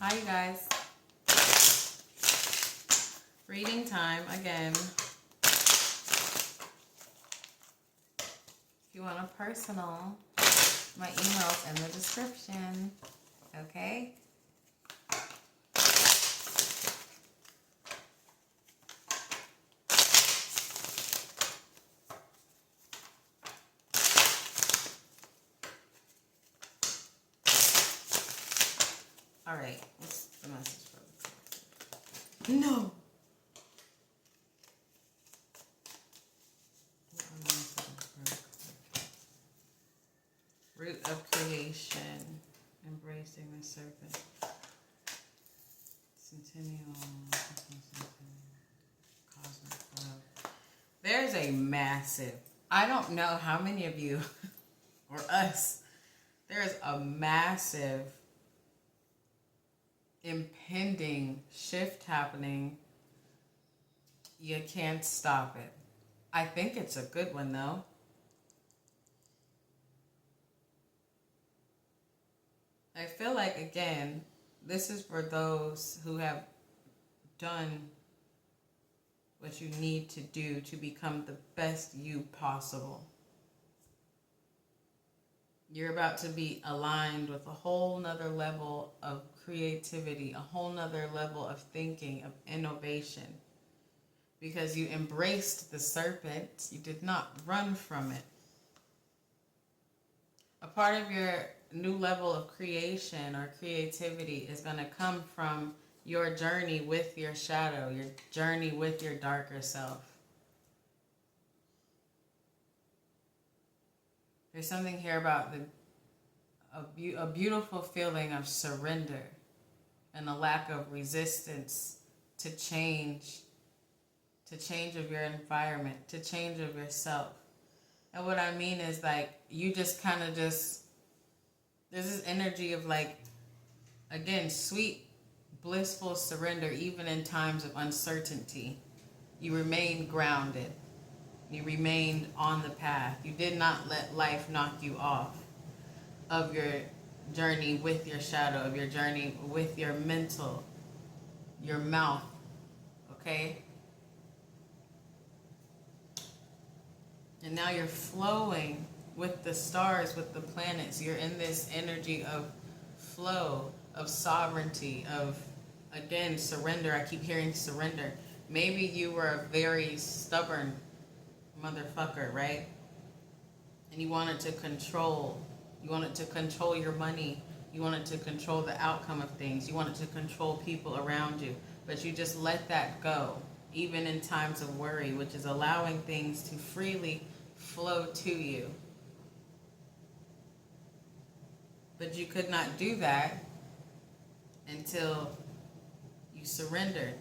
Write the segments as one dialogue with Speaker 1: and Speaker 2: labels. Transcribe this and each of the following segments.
Speaker 1: Hi, you guys. Reading time again. If you want a personal, my email's in the description. Okay? All right. What's the message for the No. Root of creation, embracing the serpent. Centennial, cosmic love. There's a massive, I don't know how many of you, or us, there's a massive impending shift happening. You can't stop it. I think it's a good one though. I feel like, again, this is for those who have done what you need to do to become the best you possible. You're about to be aligned with a whole nother level of creativity, a whole nother level of thinking, of innovation. Because you embraced the serpent, you did not run from it. A part of your new level of creation or creativity is going to come from your journey with your shadow, your journey with your darker self. There's something here about a beautiful feeling of surrender and a lack of resistance to change of your environment, to change of yourself. And what I mean is, like, you just kind of there's this energy of, like, again, sweet, blissful surrender, even in times of uncertainty. You remained grounded. You remained on the path. You did not let life knock you off of your journey with your shadow, of your journey with your mental, your mouth, okay? And now you're flowing with the stars, with the planets. You're in this energy of flow, of sovereignty, of, again, surrender. I keep hearing surrender. Maybe you were a very stubborn motherfucker, right? And you wanted to control. You wanted to control your money. You wanted to control the outcome of things. You wanted to control people around you. But you just let that go, even in times of worry, which is allowing things to freely flow to you. But you could not do that until you surrendered.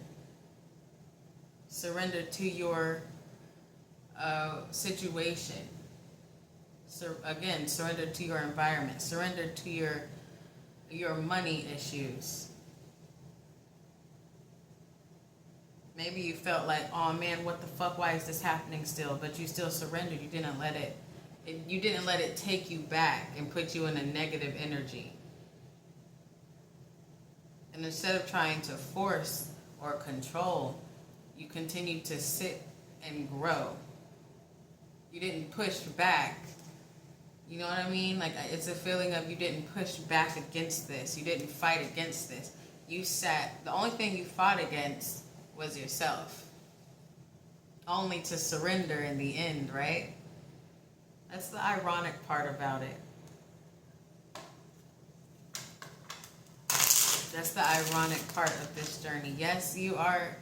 Speaker 1: Surrendered to your situation. Again, surrendered to your environment. Surrendered to your money issues. Maybe you felt like, oh man, what the fuck, why is this happening still? But you still surrendered. You didn't let it take you back and put you in a negative energy. And instead of trying to force or control, you continued to sit and grow. You didn't push back. You know what I mean? Like, it's a feeling of you didn't push back against this. You didn't fight against this. You sat. The only thing you fought against was yourself. Only to surrender in the end, right? That's the ironic part about it. That's the ironic part of this journey. Yes, you are.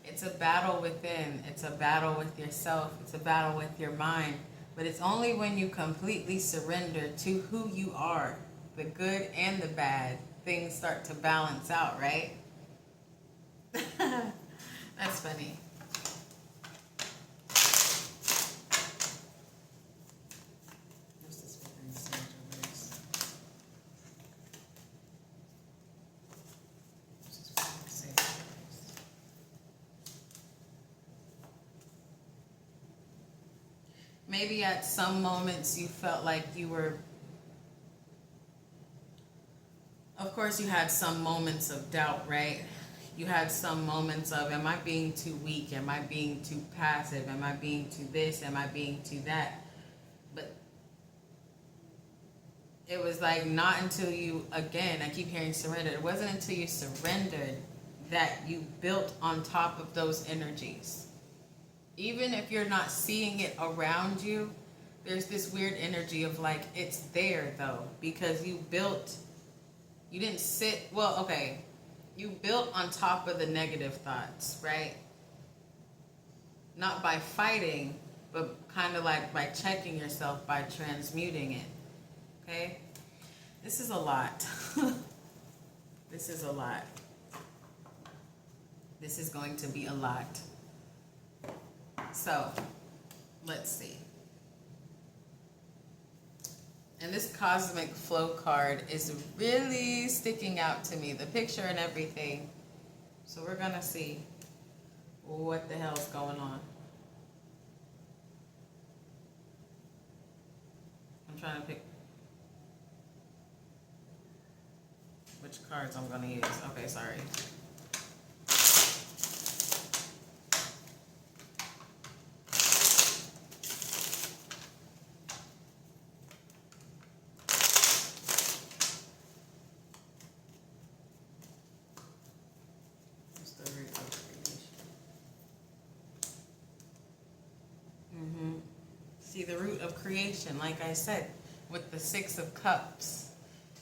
Speaker 1: It's a battle within. It's a battle with yourself. It's a battle with your mind. But it's only when you completely surrender to who you are, the good and the bad, things start to balance out, right? That's funny. What's this fucking sage reverse? Maybe at some moments you felt like you were, of course, you had some moments of doubt, right? You had some moments of, am I being too weak? Am I being too passive? Am I being too this? Am I being too that? But it was like not until you, again, I keep hearing surrender. It wasn't until you surrendered that you built on top of those energies. Even if you're not seeing it around you, there's this weird energy of like, it's there though, because you built, you didn't sit, well, okay, you built on top of the negative thoughts, right? Not by fighting, but kind of like by checking yourself, by transmuting it, okay? This is a lot. This is a lot. This is going to be a lot. So, let's see. And this cosmic flow card is really sticking out to me, the picture and everything. So we're gonna see what the hell's going on. I'm trying to pick which cards I'm gonna use. Okay, sorry. See, the root of creation, like I said, with the Six of Cups,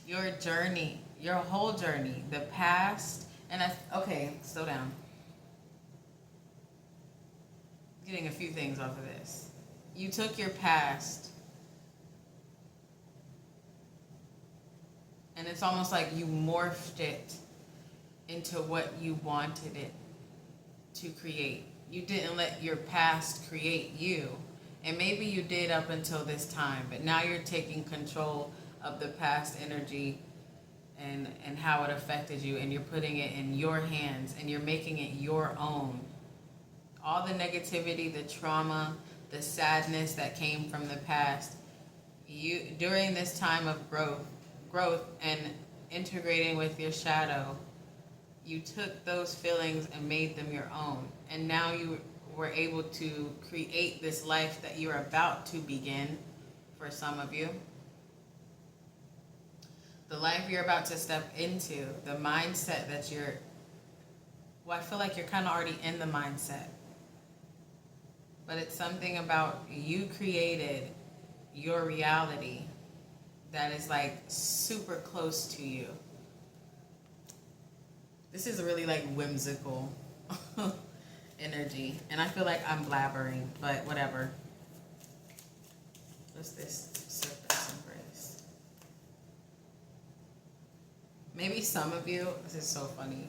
Speaker 1: your journey, your whole journey, the past, and okay, slow down. Getting a few things off of this. You took your past, and it's almost like you morphed it into what you wanted it to create. You didn't let your past create you. And maybe you did up until this time, but now you're taking control of the past energy and how it affected you, and you're putting it in your hands, and you're making it your own. All the negativity, the trauma, the sadness that came from the past, you during this time of growth and integrating with your shadow, you took those feelings and made them your own. And now you were able to create this life that you're about to begin for some of you. The life you're about to step into, the mindset that I feel like you're kind of already in the mindset. But it's something about you created your reality that is like super close to you. This is really like whimsical energy, and I feel like I'm blabbering, but whatever. What's this? Serpent's embrace. Maybe some of you, this is so funny.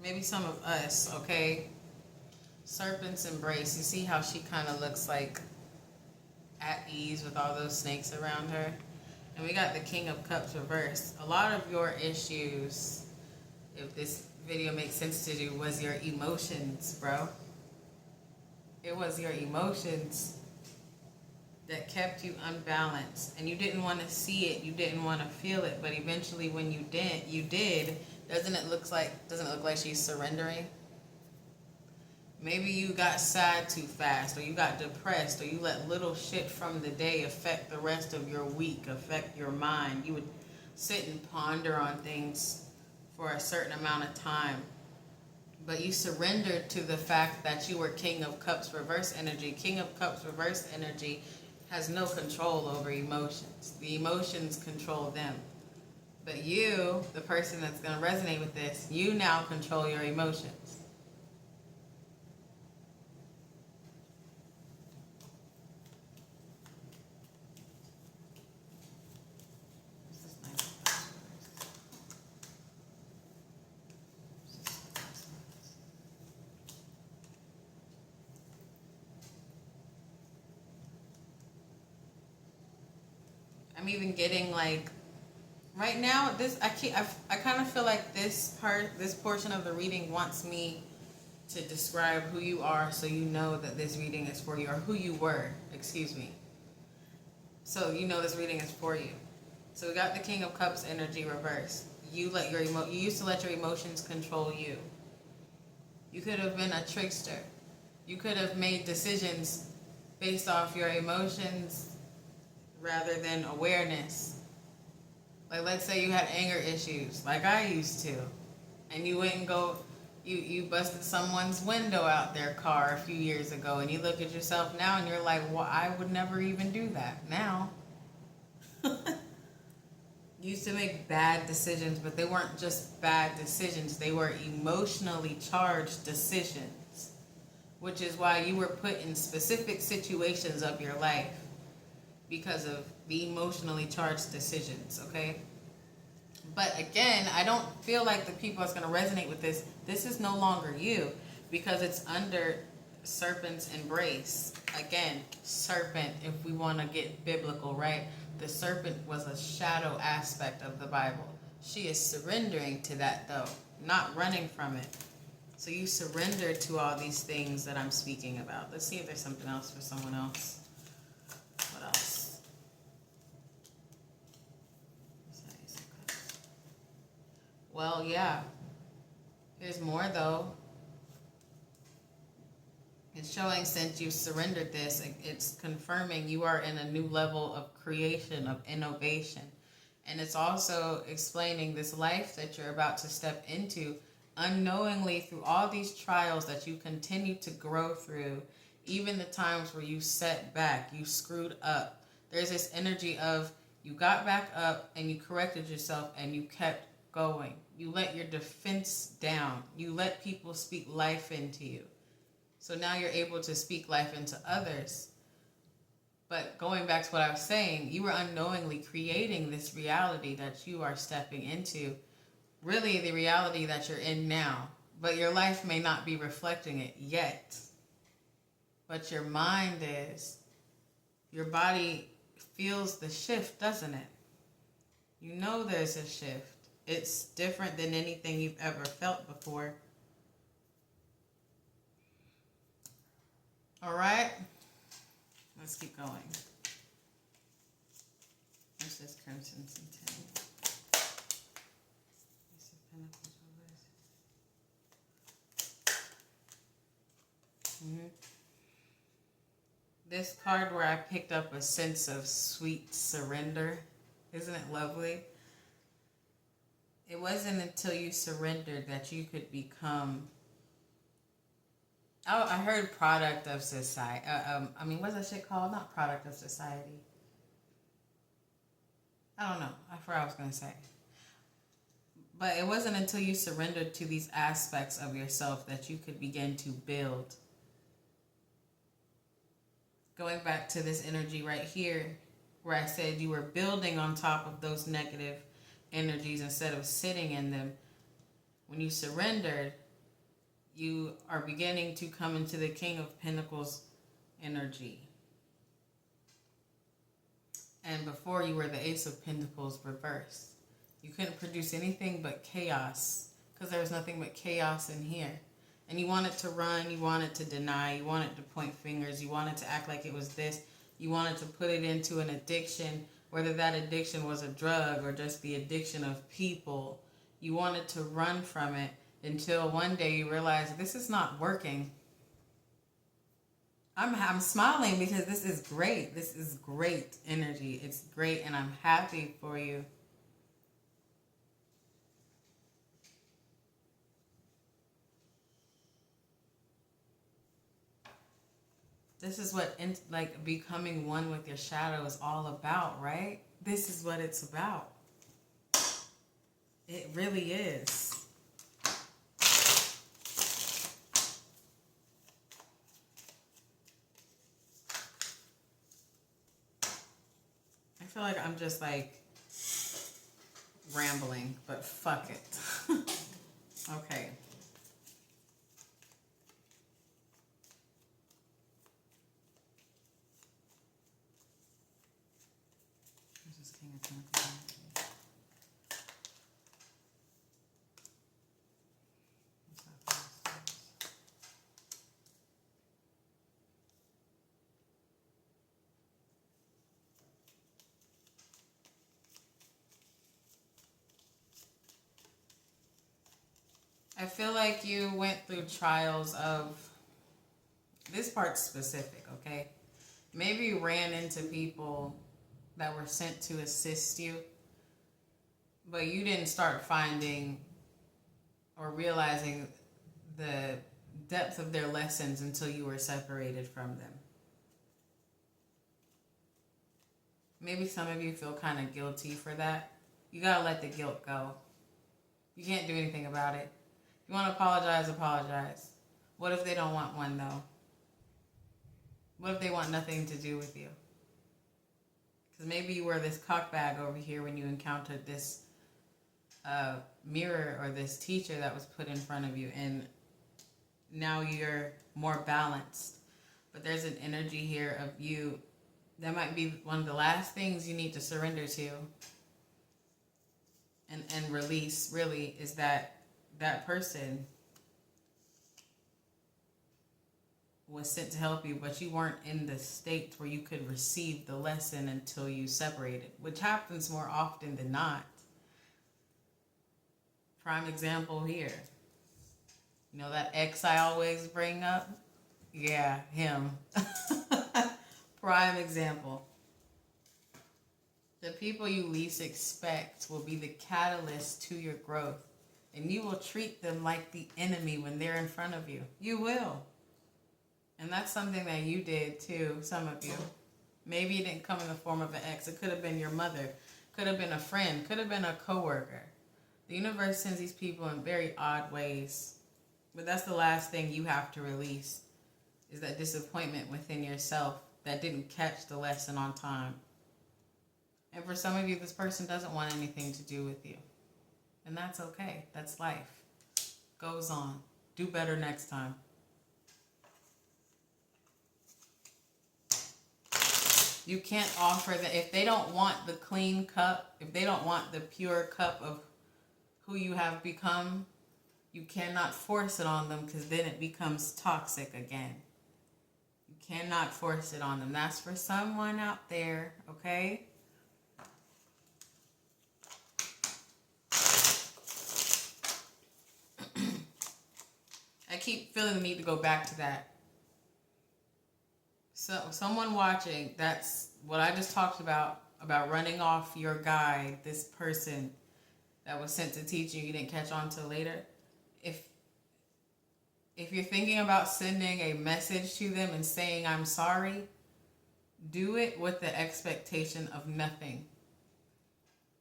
Speaker 1: Maybe some of us, okay? Serpent's embrace. You see how she kind of looks like at ease with all those snakes around her? And we got the King of Cups reversed. A lot of your issues, if this video makes sense to you, was your emotions, bro. It was your emotions that kept you unbalanced, and you didn't want to see it, you didn't want to feel it, but eventually when you did. Doesn't it look like she's surrendering? Maybe you got sad too fast, or you got depressed, or you let little shit from the day affect the rest of your week, affect your mind. You would sit and ponder on things for a certain amount of time, but you surrendered to the fact that you were King of Cups reverse energy. King of Cups reverse energy has no control over emotions. The emotions control them. But you, the person that's going to resonate with this, you now control your emotions. I'm even getting like, right now, I kind of feel like this portion of the reading wants me to describe who you are, so you know that this reading is for you, or who you were, excuse me. So you know this reading is for you. So we got the King of Cups energy reversed. You used to let your emotions control you. You could have been a trickster. You could have made decisions based off your emotions rather than awareness. Like, let's say you had anger issues, like I used to, and you went and you busted someone's window out their car a few years ago, and you look at yourself now and you're like, well, I would never even do that now. You used to make bad decisions, but they weren't just bad decisions, they were emotionally charged decisions, which is why you were put in specific situations of your life because of the emotionally charged decisions, okay? But again, I don't feel like the people that's going to resonate with this is no longer you, because it's under serpent's embrace. Again, serpent, if we want to get biblical, right? The serpent was a shadow aspect of the Bible. She is surrendering to that, though, not running from it. So you surrender to all these things that I'm speaking about. Let's see if there's something else for someone else. What else? Well, yeah. There's more, though. It's showing since you surrendered this, it's confirming you are in a new level of creation, of innovation. And it's also explaining this life that you're about to step into unknowingly through all these trials that you continue to grow through, even the times where you set back, you screwed up. There's this energy of you got back up and you corrected yourself and you kept going. You let your defense down. You let people speak life into you. So now you're able to speak life into others. But going back to what I was saying, you were unknowingly creating this reality that you are stepping into. Really the reality that you're in now. But your life may not be reflecting it yet. But your mind is. Your body feels the shift, doesn't it? You know there's a shift. It's different than anything you've ever felt before. All right, let's keep going. What's this crimson centennial? This card where I picked up a sense of sweet surrender. Isn't it lovely? It wasn't until you surrendered that you could become... I heard product of society. What's that shit called? Not product of society. I don't know. I forgot what I was going to say. But it wasn't until you surrendered to these aspects of yourself that you could begin to build. Going back to this energy right here, where I said you were building on top of those negative energies instead of sitting in them. When you surrendered, you are beginning to come into the King of Pentacles energy. And before you were the Ace of Pentacles reversed. You couldn't produce anything but chaos because there was nothing but chaos in here. And you wanted to run, you wanted to deny, you wanted to point fingers, you wanted to act like it was this. You wanted to put it into an addiction, whether that addiction was a drug or just the addiction of people. You wanted to run from it. Until one day you realize this is not working. I'm smiling because this is great. This is great energy. It's great and I'm happy for you. This is what becoming one with your shadow is all about, right? This is what it's about. It really is. I feel like I'm just rambling, but fuck it. Okay. This is King of Pentacles. I feel like you went through trials of, this part's specific, okay? Maybe you ran into people that were sent to assist you, but you didn't start finding or realizing the depth of their lessons until you were separated from them. Maybe some of you feel kind of guilty for that. You gotta let the guilt go. You can't do anything about it. If you want to apologize, apologize. What if they don't want one, though? What if they want nothing to do with you? Because maybe you were this cockbag over here when you encountered this mirror or this teacher that was put in front of you, and now you're more balanced. But there's an energy here of you that might be one of the last things you need to surrender to and release, really, is that person was sent to help you, but you weren't in the state where you could receive the lesson until you separated, which happens more often than not. Prime example here. You know that ex I always bring up? Yeah, him. Prime example. The people you least expect will be the catalyst to your growth. And you will treat them like the enemy when they're in front of you. You will. And that's something that you did too, some of you. Maybe it didn't come in the form of an ex. It could have been your mother. Could have been a friend. Could have been a coworker. The universe sends these people in very odd ways. But that's the last thing you have to release, is that disappointment within yourself that didn't catch the lesson on time. And for some of you, this person doesn't want anything to do with you. And that's okay. That's life. Goes on. Do better next time. You can't offer that. If they don't want the clean cup, if they don't want the pure cup of who you have become, you cannot force it on them, because then it becomes toxic again. You cannot force it on them. That's for someone out there, okay? I keep feeling the need to go back to that. So someone watching, that's what I just talked about running off your guide, this person that was sent to teach you, you didn't catch on till later. If you're thinking about sending a message to them and saying, I'm sorry, do it with the expectation of nothing.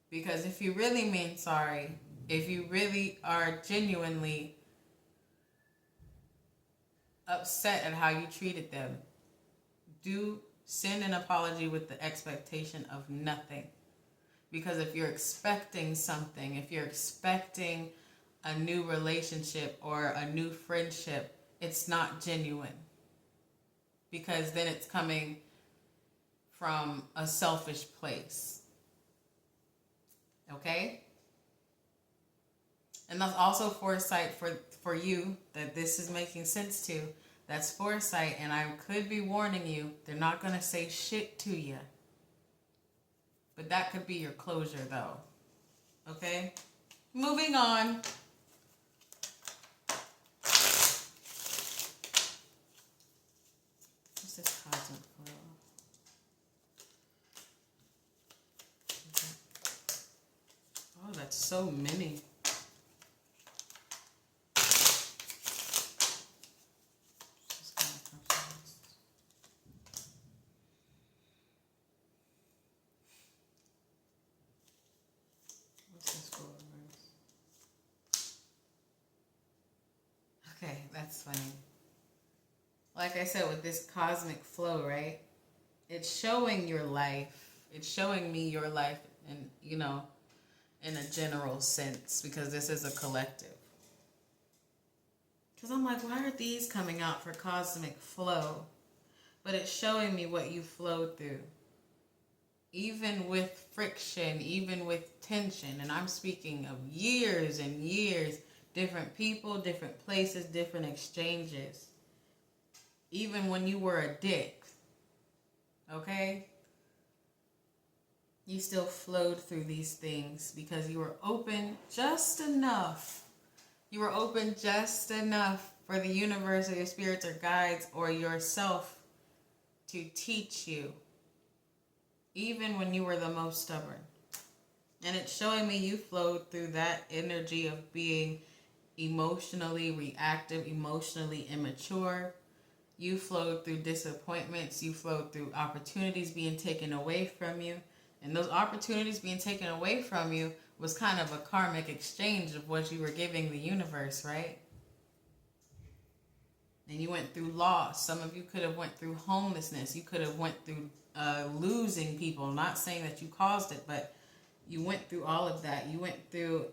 Speaker 1: Because if you really mean sorry, if you really are genuinely upset at how you treated them, do send an apology with the expectation of nothing. Because if you're expecting something, if you're expecting a new relationship or a new friendship, it's not genuine. Because then it's coming from a selfish place. Okay? And that's also foresight for you, that this is making sense to. That's foresight, and I could be warning you, they're not going to say shit to you. But that could be your closure, though. Okay? Moving on. What's this cosmic flow? Oh, that's so many. Okay, that's funny. Like I said, with this cosmic flow, right? It's showing your life. It's showing me your life, and in a general sense, because this is a collective. Because I'm like, why are these coming out for cosmic flow? But it's showing me what you flowed through. Even with friction, even with tension, and I'm speaking of years and years, different people, different places, different exchanges. Even when you were a dick, okay? You still flowed through these things because you were open just enough. You were open just enough for the universe or your spirits or guides or yourself to teach you, even when you were the most stubborn. And it's showing me you flowed through that energy of being emotionally reactive, emotionally immature. You flowed through disappointments. You flowed through opportunities being taken away from you. And those opportunities being taken away from you was kind of a karmic exchange of what you were giving the universe, right? And you went through loss. Some of you could have went through homelessness. You could have went through losing people. I'm not saying that you caused it, but you went through all of that. You went through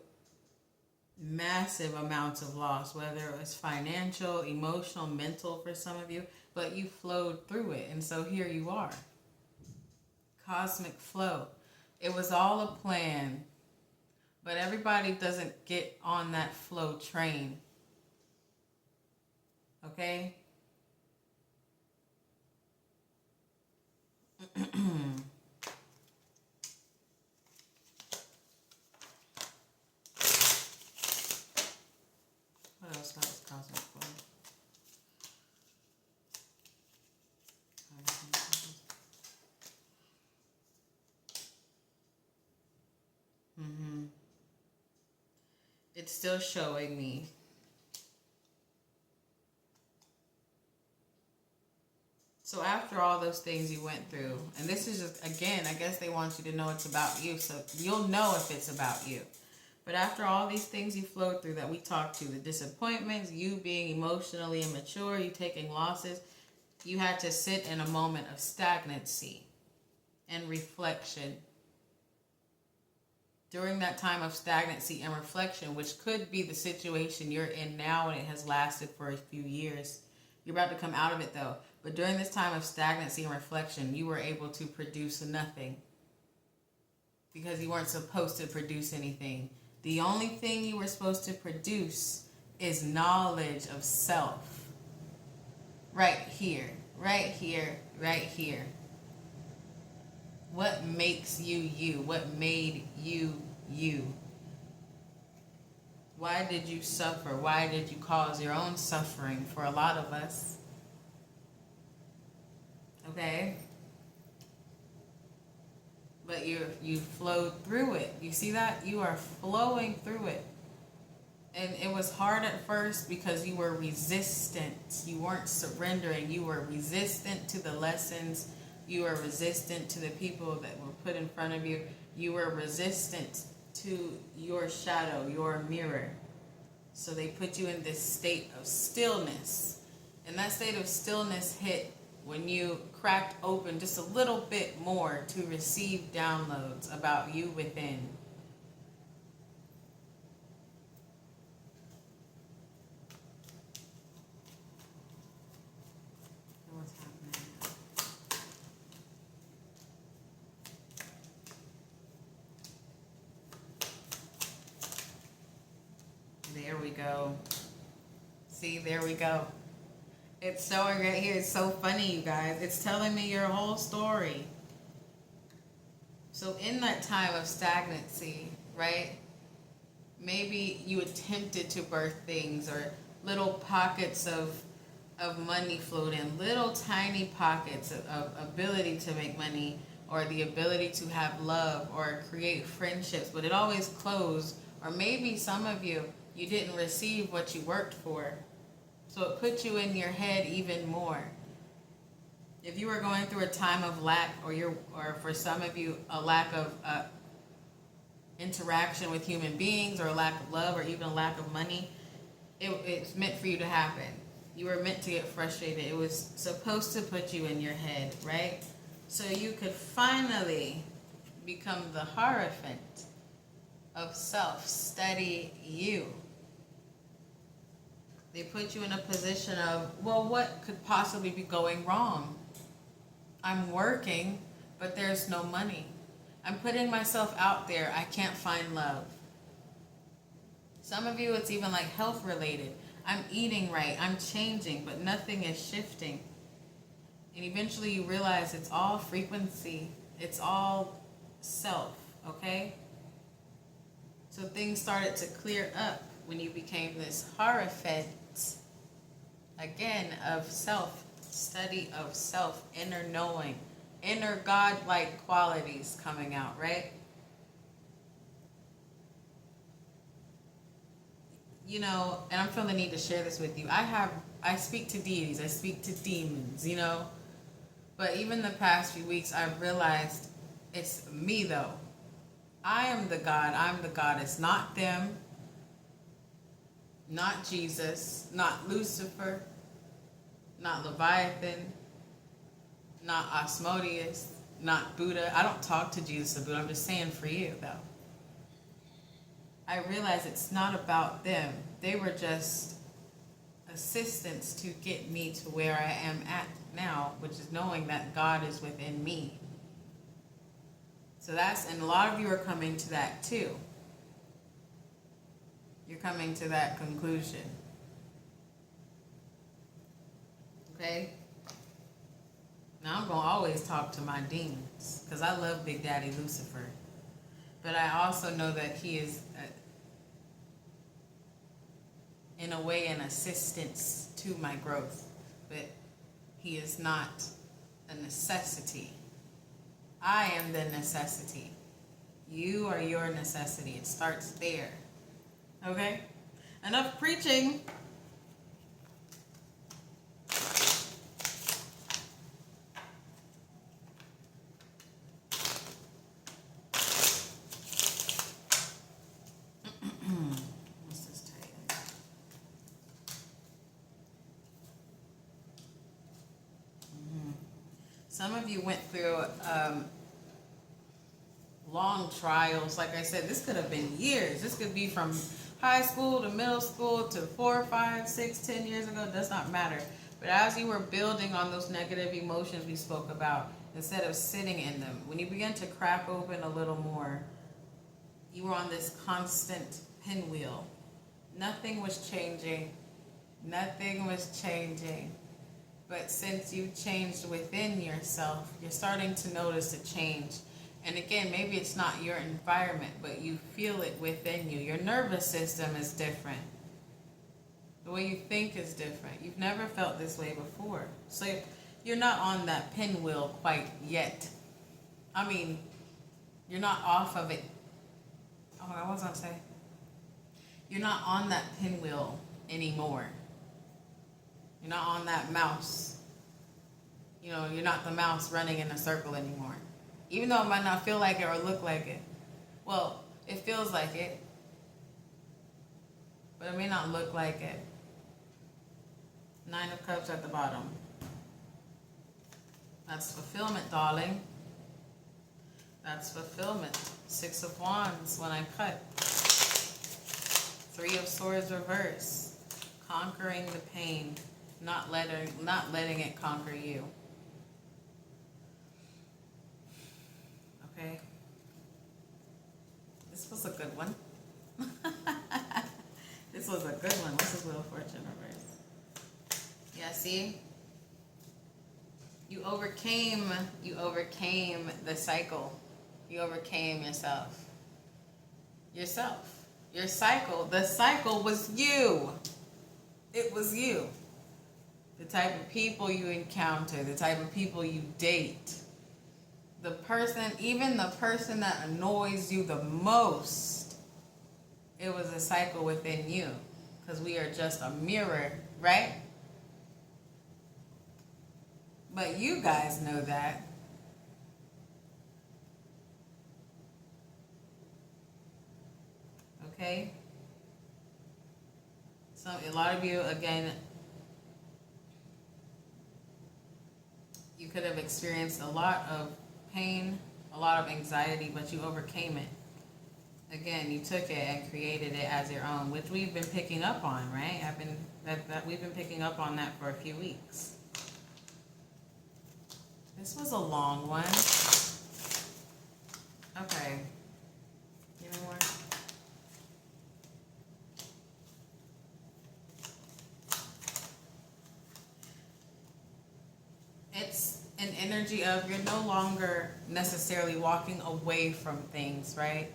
Speaker 1: massive amounts of loss, whether it was financial, emotional, mental for some of you, but you flowed through it. And so here you are. Cosmic flow. It was all a plan, but everybody doesn't get on that flow train. Okay? What else about this cosmic flow? It's still showing me. So after all those things you went through, and this is just, again, I guess they want you to know it's about you, so you'll know if it's about you. But after all these things you flowed through that we talked to, the disappointments, you being emotionally immature, you taking losses, you had to sit in a moment of stagnancy and reflection. During that time of stagnancy and reflection, which could be the situation you're in now and it has lasted for a few years. You're about to come out of it though. But during this time of stagnancy and reflection, you were able to produce nothing. Because you weren't supposed to produce anything. The only thing you were supposed to produce is knowledge of self. Right here, right here, right here. What makes you you? What made you you? Why did you suffer? Why did you cause your own suffering for a lot of us? Okay? But you flowed through it. You see that? You are flowing through it. And it was hard at first because you were resistant. You weren't surrendering. You were resistant to the lessons. You were resistant to the people that were put in front of you. You were resistant to your shadow, your mirror. So they put you in this state of stillness. And that state of stillness hit when you cracked open just a little bit more to receive downloads about you within. What's happening? There we go. See, there we go. It's showing right here. It's so funny, you guys. It's telling me your whole story. So in that time of stagnancy, right? Maybe you attempted to birth things or little pockets of money flowed in. Little tiny pockets of ability to make money or the ability to have love or create friendships. But it always closed. Or maybe some of you didn't receive what you worked for. So it put you in your head even more. If you were going through a time of lack, or for some of you, a lack of interaction with human beings, or a lack of love, or even a lack of money, it's meant for you to happen. You were meant to get frustrated. It was supposed to put you in your head, right? So you could finally become the Hierophant of self. Study you. They put you in a position of, well, what could possibly be going wrong? I'm working, but there's no money. I'm putting myself out there. I can't find love. Some of you, it's even like health related. I'm eating right. I'm changing, but nothing is shifting. And eventually you realize it's all frequency. It's all self, okay? So things started to clear up when you became this hierophant, again, of self, study of self, inner knowing, inner God-like qualities coming out, right? You know, and I'm feeling the need to share this with you. I speak to deities, I speak to demons, you know. But even the past few weeks, I've realized it's me though. I am the God, I'm the goddess, not them, not Jesus, not Lucifer, not Leviathan, not Asmodeus, not Buddha. I don't talk to Jesus or Buddha, I'm just saying for you though. I realize it's not about them. They were just assistants to get me to where I am at now, which is knowing that God is within me. So and a lot of you are coming to that too. You're coming to that conclusion. Okay? Now I'm going to always talk to my demons because I love Big Daddy Lucifer. But I also know that he is, in a way, an assistance to my growth. But he is not a necessity. I am the necessity. You are your necessity. It starts there. Okay? Enough preaching. Some of you went through long trials. Like I said, this could have been years. This could be from high school to middle school to 4, 5, 6, 10 years ago. It does not matter. But as you were building on those negative emotions we spoke about, instead of sitting in them, when you began to crack open a little more, you were on this constant pinwheel. Nothing was changing. Nothing was changing. But since you changed within yourself, you're starting to notice a change. And again, maybe it's not your environment, but you feel it within you. Your nervous system is different. The way you think is different. You've never felt this way before. So you're not on that pinwheel quite yet. I mean, you're not off of it. Oh, I was going to say. You're not on that pinwheel anymore. You're not on that mouse. You know, you're not the mouse running in a circle anymore. Even though it might not feel like it or look like it. Well, it feels like it. But it may not look like it. 9 of Cups at the bottom. That's fulfillment, darling. That's fulfillment. 6 of Wands when I cut. 3 of Swords reverse. Conquering the pain. Not letting it conquer you. Okay. This was a good one. This was a good one. What's this Wheel of Fortune reverse? Yeah, see? You overcame the cycle. You overcame yourself. Your cycle. The cycle was you. It was you. The type of people you encounter, the type of people you date, even the person that annoys you the most, it was a cycle within you, because we are just a mirror, right? But you guys know that. Okay? So a lot of you, again, you could have experienced a lot of pain, a lot of anxiety, but you overcame it. Again, you took it and created it as your own, which we've been picking up on, right? We've been picking up on that for a few weeks. This was a long one. Okay. Give me more. It's an energy of you're no longer necessarily walking away from things, right?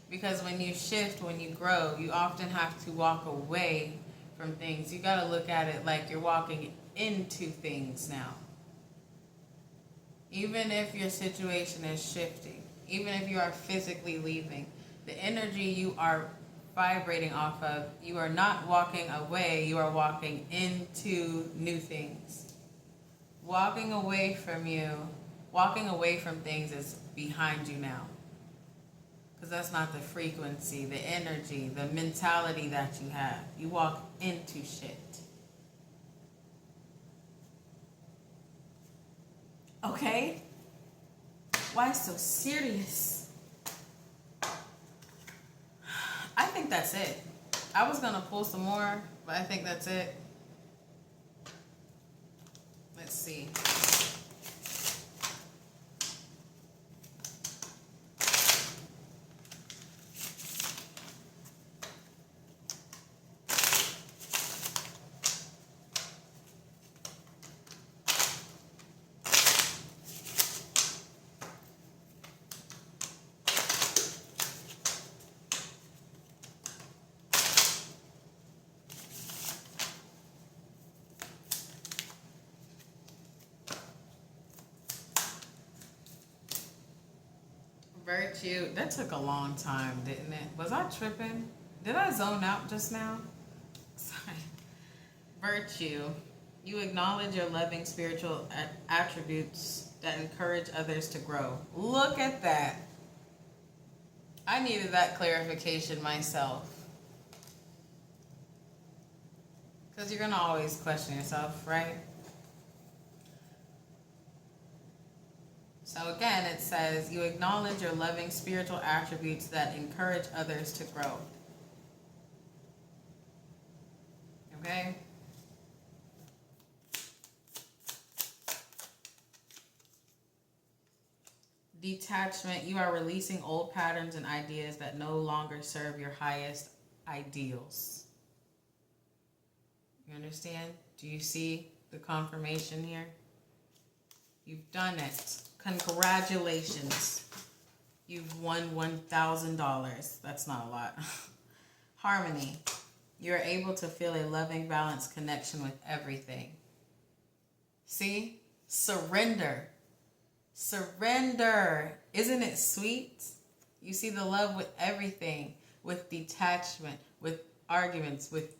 Speaker 1: Because when you shift, when you grow, you often have to walk away from things. You got to look at it like you're walking into things now. Even if your situation is shifting, even if you are physically leaving, the energy you are vibrating off of, you are not walking away, you are walking into new things. Walking away from things is behind you now. Because that's not the frequency, the energy, the mentality that you have. You walk into shit. Okay? Why so serious? I think that's it. I was going to pull some more, but I think that's it. Let's see. Virtue. That took a long time, didn't it? Was I tripping? Did I zone out just now? Sorry. Virtue. You acknowledge your loving spiritual attributes that encourage others to grow. Look at that. I needed that clarification myself. Because you're going to always question yourself, right? So again, it says, you acknowledge your loving spiritual attributes that encourage others to grow. Okay? Detachment, you are releasing old patterns and ideas that no longer serve your highest ideals. You understand? Do you see the confirmation here? You've done it. Congratulations. You've won $1,000. That's not a lot. Harmony. You're able to feel a loving, balanced connection with everything. See? Surrender. Surrender. Isn't it sweet? You see the love with everything, with detachment, with arguments, with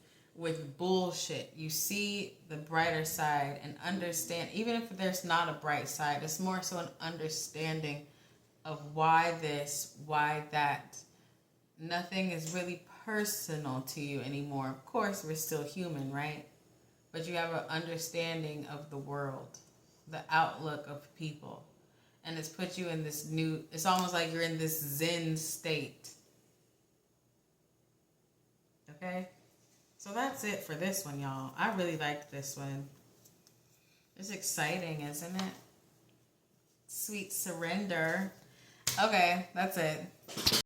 Speaker 1: bullshit. You see the brighter side and understand, even if there's not a bright side, it's more so an understanding of why this, why that. Nothing is really personal to you anymore. Of course, we're still human, right? But you have an understanding of the world, the outlook of people. And it's put you in this new, it's almost like you're in this Zen state. Okay? So that's it for this one, y'all. I really liked this one. It's exciting, isn't it? Sweet surrender. Okay, that's it.